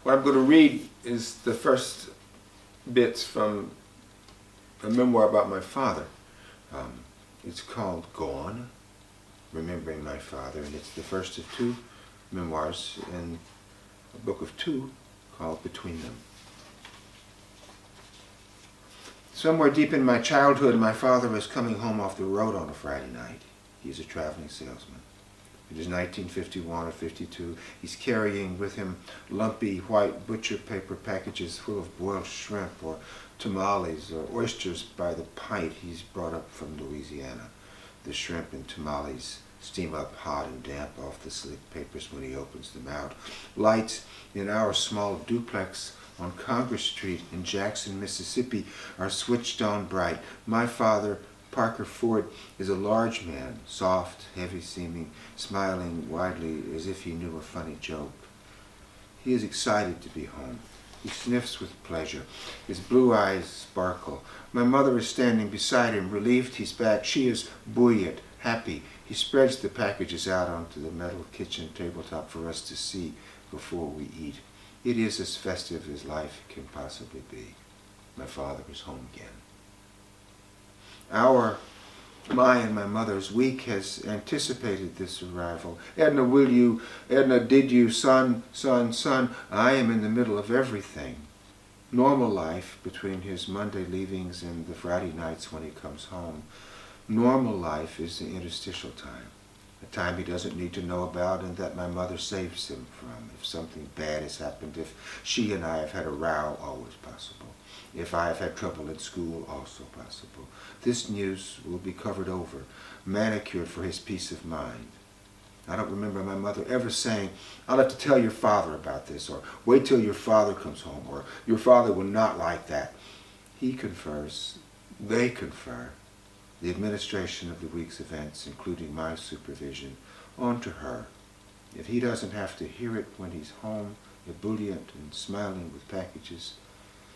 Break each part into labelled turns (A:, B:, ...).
A: What I'm going to read is the first bits from a memoir about my father. It's called Gone, Remembering My Father, and it's the first of two memoirs in a book of two called Between Them. Somewhere deep in my childhood, my father was coming home off the road on a Friday night. He's a traveling salesman. It is 1951 or 52. He's carrying with him lumpy white butcher paper packages full of boiled shrimp or tamales or oysters by the pint he's brought up from Louisiana. The shrimp and tamales steam up hot and damp off the slick papers when he opens them out. Lights in our small duplex on Congress Street in Jackson, Mississippi are switched on bright. My father, Parker Ford, is a large man, soft, heavy-seeming, smiling widely as if he knew a funny joke. He is excited to be home. He sniffs with pleasure. His blue eyes sparkle. My mother is standing beside him, relieved he's back. She is buoyant, happy. He spreads the packages out onto the metal kitchen tabletop for us to see before we eat. It is as festive as life can possibly be. My father is home again. My and my mother's week has anticipated this arrival. Edna, did you, son, I am in the middle of everything. Normal life between his Monday leavings and the Friday nights when he comes home. Normal life is the interstitial time. A time he doesn't need to know about and that my mother saves him from. If something bad has happened, if she and I have had a row, always possible. If I have had trouble in school, also possible. This news will be covered over, manicured for his peace of mind. I don't remember my mother ever saying, I'll have to tell your father about this, or wait till your father comes home, or your father will not like that. He confers, they confer, the administration of the week's events, including my supervision, onto her. If he doesn't have to hear it when he's home, ebullient and smiling with packages,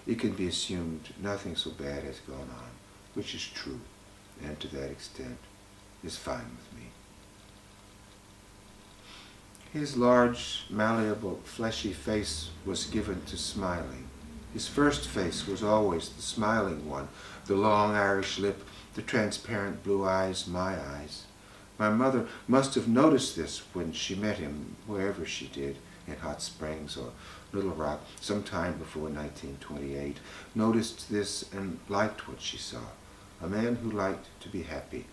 A: it can be assumed nothing so bad has gone on, which is true, and to that extent is fine with me. His large, malleable, fleshy face was given to smiling. His first face was always the smiling one, the long Irish lip, the transparent blue eyes, my eyes. My mother must have noticed this when she met him, wherever she did, in Hot Springs or Little Rock, sometime before 1928, noticed this and liked what she saw. A man who liked to be happy.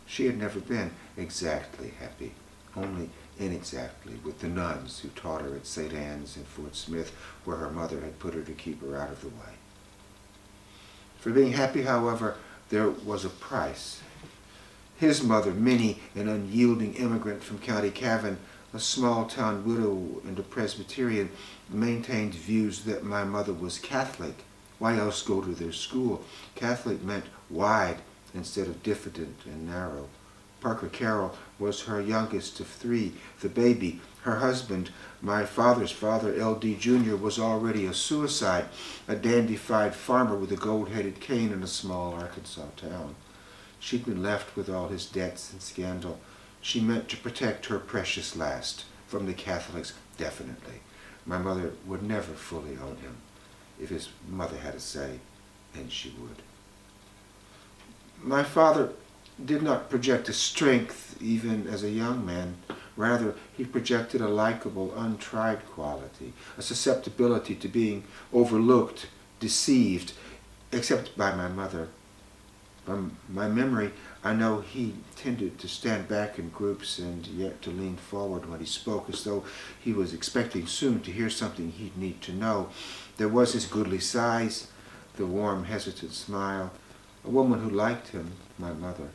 A: She had never been exactly happy, only inexactly, with the nuns who taught her at St. Anne's in Fort Smith, where her mother had put her to keep her out of the way. For being happy, however, there was a price. His mother, Minnie, an unyielding immigrant from County Cavan, a small-town widow and a Presbyterian, maintained views that my mother was Catholic. Why else go to their school? Catholic meant wide instead of diffident and narrow. Parker Carroll was her youngest of three, the baby. Her husband, my father's father, L.D. Jr., was already a suicide, a dandified farmer with a gold-headed cane in a small Arkansas town. She'd been left with all his debts and scandal. She meant to protect her precious last from the Catholics, definitely. My mother would never fully own him. If his mother had a say, and she would. My father did not project a strength even as a young man. Rather, he projected a likable, untried quality, a susceptibility to being overlooked, deceived, except by my mother. From my memory, I know he tended to stand back in groups and yet to lean forward when he spoke, as though he was expecting soon to hear something he'd need to know. There was his goodly size, the warm, hesitant smile. A woman who liked him, my mother,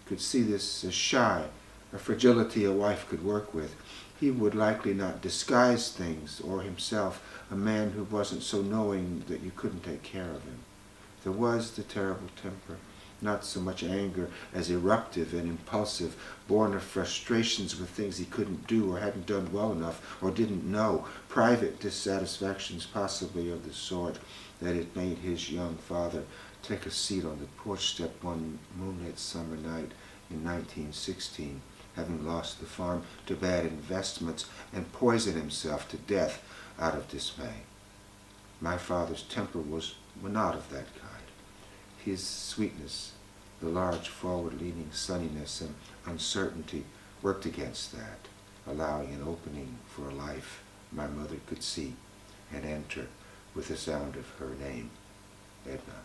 A: could see this as shy, a fragility a wife could work with. He would likely not disguise things or himself, a man who wasn't so knowing that you couldn't take care of him. There was the terrible temper, not so much anger as eruptive and impulsive, born of frustrations with things he couldn't do or hadn't done well enough or didn't know, private dissatisfactions possibly of the sort that it made his young father take a seat on the porch step one moonlit summer night in 1916, having lost the farm to bad investments, and poison himself to death out of dismay. My father's temper was not of that kind. His sweetness, the large forward-leaning sunniness and uncertainty worked against that, allowing an opening for a life my mother could see and enter with the sound of her name, Edna.